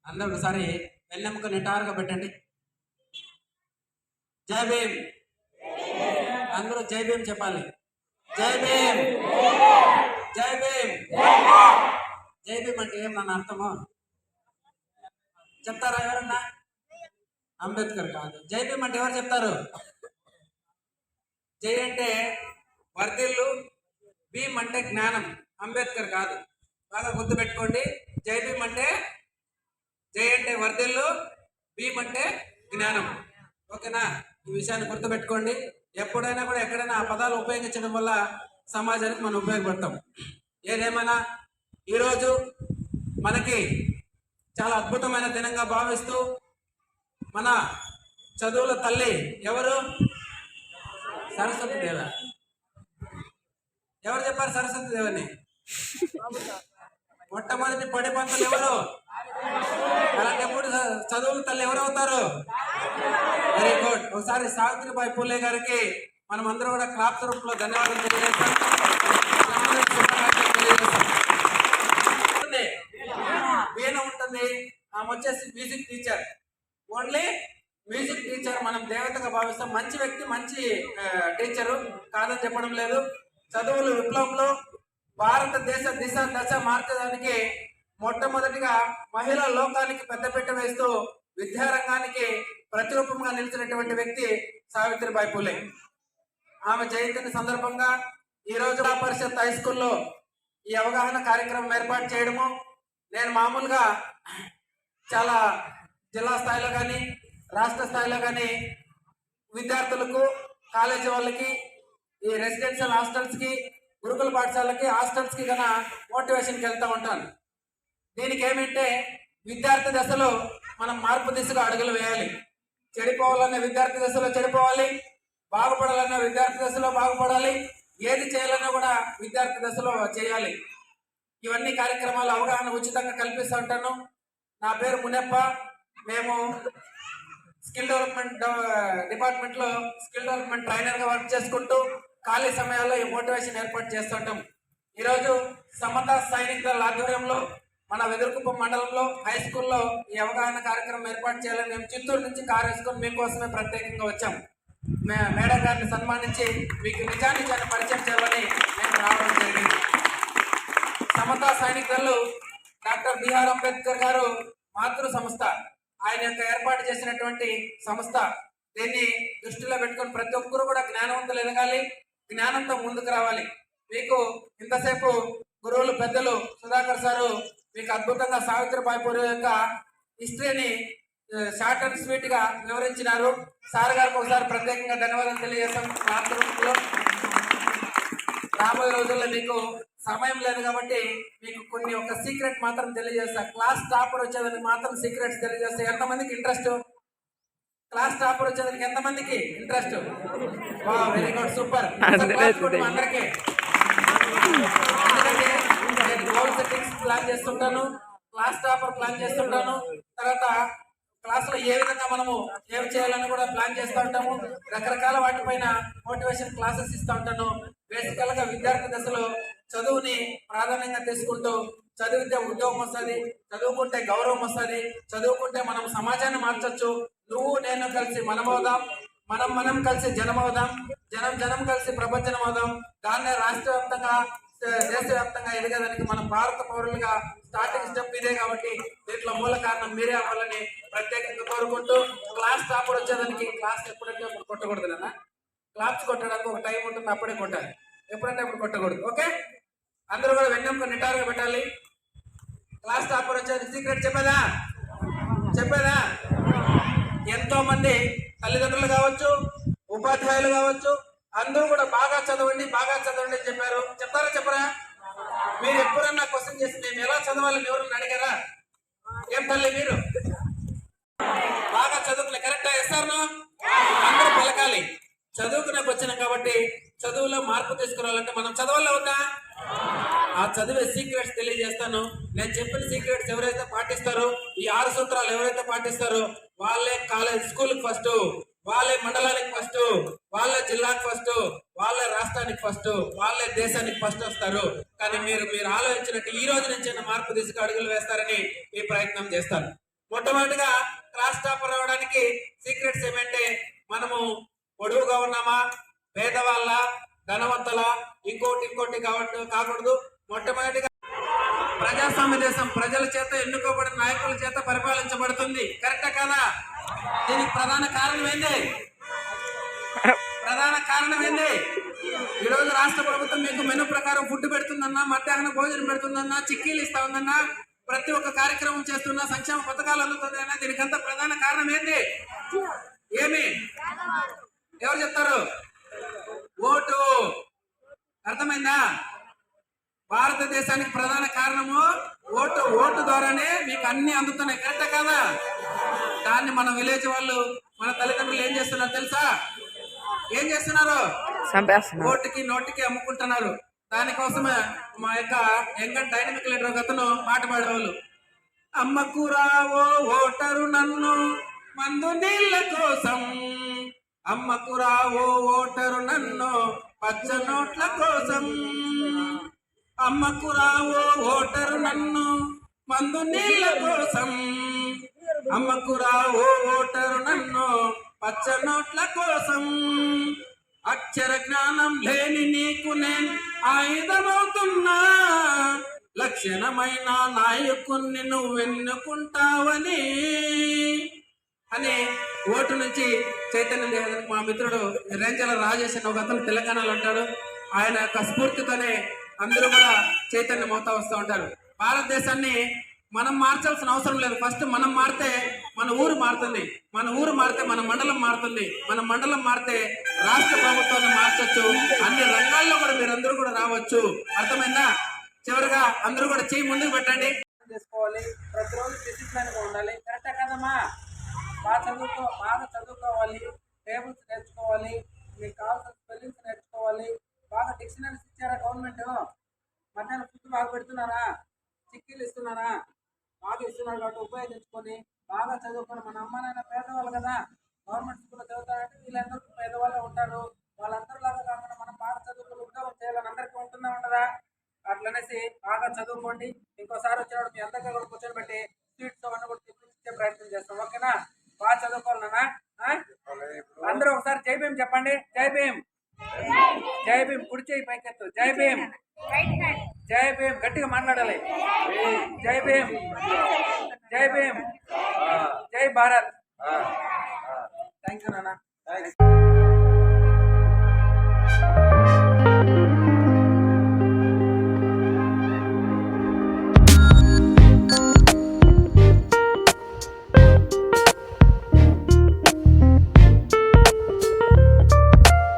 అందరూ ఒకసారి వెన్నెముక నిటారుగా పెట్టండి. జై భీమ్. అందరూ జై భీమ్ చెప్పాలి. జై భీమ్, జై భీమ్. జై భీమ్ అంటే ఏం నన్ను అర్థమో చెప్తారా ఎవరన్నా? అంబేద్కర్ కాదు. జై భీమ్ అంటే ఎవరు చెప్తారు? జై అంటే వర్ధిల్లు, భీమ్ అంటే జ్ఞానం. అంబేద్కర్ కాదు. బాగా గుర్తుపెట్టుకోండి. జై భీమ్ అంటే జై అంటే వర్ధిల్లు, భీమ్ అంటే జ్ఞానం. ఓకేనా? ఈ విషయాన్ని గుర్తుపెట్టుకోండి. ఎప్పుడైనా కూడా ఎక్కడైనా ఆ పదాలు ఉపయోగించడం వల్ల సమాజానికి మనం ఉపయోగపడతాం. ఏదేమైనా ఈరోజు మనకి చాలా అద్భుతమైన దినంగా భావిస్తూ మన చదువుల తల్లి ఎవరు? సరస్వతి దేవ. ఎవరు చెప్పారు సరస్వతి దేవని? మొట్టమొదటి పడి పంతులు ఎవరు? అలాంటప్పుడు చదువుల తల్లి ఎవరు అవుతారు? Very good. ఒకసారి సావిత్రిబాయి పూలే గారికి మనం అందరూ కూడా క్లాప్ రూపంలో ధన్యవాదాలు తెలియజేస్తాం. వీణ ఉంటుంది, ఆమె వచ్చేసి music teacher. Only music teacher మనం దేవతగా భావిస్తాం. మంచి వ్యక్తి, మంచి టీచరు కాదని చెప్పడం లేదు. చదువులు విప్లవంలో భారతదేశ దిశ దశ మార్చడానికి మొట్టమొదటిగా మహిళా లోకానికి పెద్దపీట వేస్తూ విద్యారంగానికి ప్రతిరూపంగా నిలిచినటువంటి వ్యక్తి సావిత్రిబాయి పూలే. ఆమె జయంతిని సందర్భంగా ఈరోజు జిల్లా పరిషత్ హై స్కూల్లో ఈ అవగాహన కార్యక్రమం ఏర్పాటు చేయడము, నేను మామూలుగా చాలా జిల్లా స్థాయిలో కానీ రాష్ట్ర స్థాయిలో కానీ విద్యార్థులకు, కాలేజీ వాళ్ళకి, ఈ రెసిడెన్షియల్ హాస్టల్స్కి, గురుకుల పాఠశాలకి, హాస్టల్స్కి కన్నా మోటివేషన్కి వెళ్తూ ఉంటాను. దీనికి ఏమంటే విద్యార్థి దశలో మనం మార్పు దిశగా అడుగులు వేయాలి. చెడిపోవాలన్న విద్యార్థి దశలో చెడిపోవాలి, బాగుపడాలన్న విద్యార్థి దశలో బాగుపడాలి, ఏది చేయాలన్నా కూడా విద్యార్థి దశలో చేయాలి. ఇవన్నీ కార్యక్రమాలు అవగాహన ఉచితంగా కల్పిస్తూ ఉంటాను. నా పేరు మునప్ప. మేము స్కిల్ డెవలప్మెంట్ డిపార్ట్మెంట్లో స్కిల్ డెవలప్మెంట్ ట్రైనర్గా వర్క్ చేసుకుంటూ ఖాళీ సమయాల్లో ఈ మోటివేషన్ ఏర్పాటు చేస్తుంటాం. ఈరోజు సమతా సైనిక్ దళ ఆధ్వర్యంలో మన వెదురుకుప్పం మండలంలో హై స్కూల్లో ఈ అవగాహన కార్యక్రమం ఏర్పాటు చేయాలని మేము చిత్తూరు నుంచి కారు వేసుకొని మీకోసమే ప్రత్యేకంగా వచ్చాం. మేడం గారిని సన్మానించి మీకు నిజాన్ని పరిచయం చేయాలని మేము రావడం జరిగింది. సమతా సైనిక్ దళ డాక్టర్ బిఆర్ అంబేద్కర్ గారు మాతృ సంస్థ, ఆయన యొక్క ఏర్పాటు చేసినటువంటి సంస్థ. దీన్ని దృష్టిలో పెట్టుకొని ప్రతి ఒక్కరు కూడా జ్ఞానవంతులు ఎదగాలి, జ్ఞానంతో ముందుకు రావాలి. మీకు ఇంతసేపు గురువులు పెద్దలు సుధాకర్ సారు మీకు అద్భుతంగా సావిత్రిబాయి పూలే యొక్క హిస్టరీని షార్ట్ అండ్ స్వీట్ గా వివరించినారు. సార్ గారికి ఒకసారి ప్రత్యేకంగా ధన్యవాదాలు తెలియజేస్తాం. మాతృలో రాబోయే రోజుల్లో మీకు సమయం లేదు కాబట్టి మీకు కొన్ని ఒక సీక్రెట్ మాత్రం తెలియజేస్తా. క్లాస్ టాపర్ వచ్చేదానికి మాత్రం సీక్రెట్స్ తెలియజేస్తా. ఎంతమందికి ఇంట్రెస్ట్? క్లాస్ టాపర్ వచ్చేదానికి ఎంతమందికి ఇంట్రెస్ట్? Very good, super. అందరికీ ఎందుకంటే నేను గోల్ సెట్టింగ్స్ ప్లాన్ చేస్తుంటాను, క్లాస్ టాపర్ ప్లాన్ చేస్తుంటాను, తర్వాత క్లాస్ లో ఏ విధంగా మనము ఏం చేయాలని కూడా ప్లాన్ చేస్తూ ఉంటాము. రకరకాల వాటిపైన మోటివేషన్ క్లాసెస్ ఇస్తూ ఉంటాను. బేసికల్ గా విద్యార్థి దశలో చదువుని ప్రాధాన్యంగా తీసుకుంటూ చదివితే ఉద్యోగం వస్తుంది, చదువుకుంటే గౌరవం వస్తుంది, చదువుకుంటే మనం సమాజాన్ని మార్చొచ్చు. నువ్వు నేను కలిసి మనమవుదాం, మనం కలిసి జనమవుదాం, జనం కలిసి ప్రపంచం అవుదాం. దాన్నే రాష్ట్ర వ్యాప్తంగా దేశవ్యాప్తంగా ఎదగడానికి మనం భారత పౌరులుగా స్టార్టింగ్ స్టెప్ ఇదే కాబట్టి దీంట్లో మూల కారణం మీరే అవ్వాలని ప్రత్యేకంగా కోరుకుంటూ, క్లాస్ టాపర్ వచ్చేదానికి క్లాస్ ఎప్పుడంటే అప్పుడు కొట్టకూడదు కదా, క్లాప్స్ కొట్టడానికి ఒక టైం ఉంటుంది, అప్పుడే కొట్టాలి, ఎప్పుడంటే అప్పుడు కొట్టకూడదు. ఓకే, అందరూ కూడా వెన్నెంక నిటారుగా పెట్టాలి. క్లాస్ టాపర్ వచ్చేది సీక్రెట్ చెప్పేదా? ఎంతో మంది తల్లిదండ్రులు కావచ్చు, ఉపాధ్యాయులు కావచ్చు, అందరూ కూడా బాగా చదవండి అని చెప్పారు. చెప్పరా? మీరు ఎప్పుడన్నా క్వశ్చన్ చేసి మేము ఎలా చదవాలని ఎవరన్నా అడిగారా? ఏం తల్లి మీరు బాగా చదువుకునే కరెక్టా? ఇస్తారను అందరూ పలకాలి. చదువుకునే వచ్చినాం కాబట్టి చదువులో మార్పు తీసుకురావాలంటే మనం చదవాలో వద్దా? ఆ చదివే సీక్రెట్స్ తెలియజేస్తాను. నేను చెప్పిన సీక్రెట్స్ ఎవరైతే పాటిస్తారో, ఈ 6 సూత్రాలు ఎవరైతే పాటిస్తారో వాళ్ళే కాలేజ్ స్కూల్కి ఫస్ట్, వాళ్ళే మండలానికి ఫస్ట్, వాళ్ళే జిల్లాకి ఫస్ట్, వాళ్ళే రాష్ట్రానికి ఫస్ట్, వాళ్ళే దేశానికి ఫస్ట్ వస్తారు. కానీ మీరు ఆలోచించినట్టు ఈ రోజు నుంచి మార్పు దిశగా అడుగులు వేస్తారని ఈ ప్రయత్నం చేస్తాను. మొట్టమొదటిగా క్లాస్ టాపర్ అవడానికి సీక్రెట్స్ ఏమంటే మనము పొడువుగా ఉన్నామా, పేదవాళ్ళ, ధనవంతుల, ఇంకోటి కాకూడదు. మొట్టమొదటిగా ప్రజాస్వామ్య దేశం ప్రజల చేత ఎన్నుకోబడిన నాయకుల చేత పరిపాలించబడుతుంది. కరెక్టా కదా? దీనికి ప్రధాన కారణం ఏంది? ఈరోజు రాష్ట్ర ప్రభుత్వం మీకు మెను ప్రకారం ఫుడ్ పెడుతుందన్నా, మధ్యాహ్న భోజనం పెడుతుందన్నా, చిక్కీలు ఇస్తా ఉందన్నా, ప్రతి ఒక్క కార్యక్రమం చేస్తున్నా, సంక్షేమ పథకాలు అందుతుందన్నా, దీనికంతా ప్రధాన కారణం ఏంది? ఏమి? ఎవరు చెప్తారు? ఓటు. అర్థమైందా? భారతదేశానికి ప్రధాన కారణము ఓటు. ఓటు ద్వారానే మీకు అన్ని అందుతున్నాయి. కరెక్టా కాదా? దాన్ని మన విలేజ్ వాళ్ళు, మన తల్లిదండ్రులు ఏం చేస్తున్నారు తెలుసా? ఏం చేస్తున్నారు? ఓటుకి నోటికి అమ్ముకుంటున్నారు. దానికోసమే మా యొక్క యంగ్ డైనమిక్ లీడర్ ఒక అతను పాట పాడేవాళ్ళు. అమ్మకు రావో ఓటరు నన్ను మందు నీళ్ళ కోసం, అమ్మకు రావో ఓటరు నన్ను పచ్చ నోట్ల కోసం, అమ్మకు రావో ఓటరు నన్ను మందు నీళ్ళ కోసం, అమ్మకు రావో ఓటరు నన్ను పచ్చ నోట్ల కోసం. అక్షర జ్ఞానం లేని నీకు నేను ఆయుధమవుతున్నా, లక్షణమైన నాయకుణ్ణి నువ్వెన్నుకుంటావని అని ఓటు నుంచి చైతన్యం చేయడానికి మా మిత్రుడు రేంజల రాజేష్ అని ఒక అతను తెలంగాణలో ఉంటాడు. ఆయన యొక్క స్ఫూర్తితోనే అందరూ కూడా చైతన్యం అవుతా వస్తూ ఉంటారు. భారతదేశాన్ని మనం మార్చాల్సిన అవసరం లేదు. ఫస్ట్ మనం మారితే మన ఊరు మారుతుంది, మన ఊరు మారితే మన మండలం మారుతుంది, మన మండలం మారితే రాష్ట్ర ప్రభుత్వాన్ని మార్చొచ్చు. అన్ని రంగాల్లో కూడా మీరందరూ కూడా రావచ్చు. అర్థమైందా? చివరిగా అందరూ కూడా చేయి ముందుకు పెట్టండి. చేసుకోవాలి, ప్రతిరోజు డిసిప్లిన్ గా ఉండాలి. కరెక్టా కదమ్మా? బాగా చదువుకోవాలి, టేబుల్స్ నేర్చుకోవాలి, మీకు కావాల్సిన స్పెల్లింగ్స్ నేర్చుకోవాలి. బాగా డిక్షనరీస్ ఇచ్చారా గవర్నమెంట్? మధ్యాహ్నం ఫుడ్ బాగా పెడుతున్నారా? చిక్కీలు ఇస్తున్నారా? బాగా ఇస్తున్నారు కాబట్టి ఉపయోగించుకొని బాగా చదువుకొని, మన అమ్మ నాన్న పేదవాళ్ళు కదా, గవర్నమెంట్ స్కూల్లో చదువుతారంటే వీళ్ళందరూ పేదవాళ్ళే ఉంటారు. వాళ్ళందరిలాగా కాకుండా మనం బాగా చదువుకుని ఉద్యోగం చేయాలని అందరికీ ఉంటుందా ఉండదా? అట్లనేసి బాగా చదువుకోండి. ఇంకోసారి వచ్చినప్పుడు మీ అందరికీ కూడా కూర్చొని పెట్టి స్వీట్స్ అవన్నీ కూడా తెప్పించే ప్రయత్నం చేస్తాం. ఓకేనా? బాగా చదువుకోవాలన్నా అందరూ ఒకసారి జై భీమ్ చెప్పండి. జై భీమ్, జై భీమ్. కుడి చేయి పైకెత్తు. జై భీమ్, జై భీమ్. గట్టిగా మాట్లాడాలి. జై భీమ్, జై భీమ్, జై భారత్. థ్యాంక్ యూ నాన్న.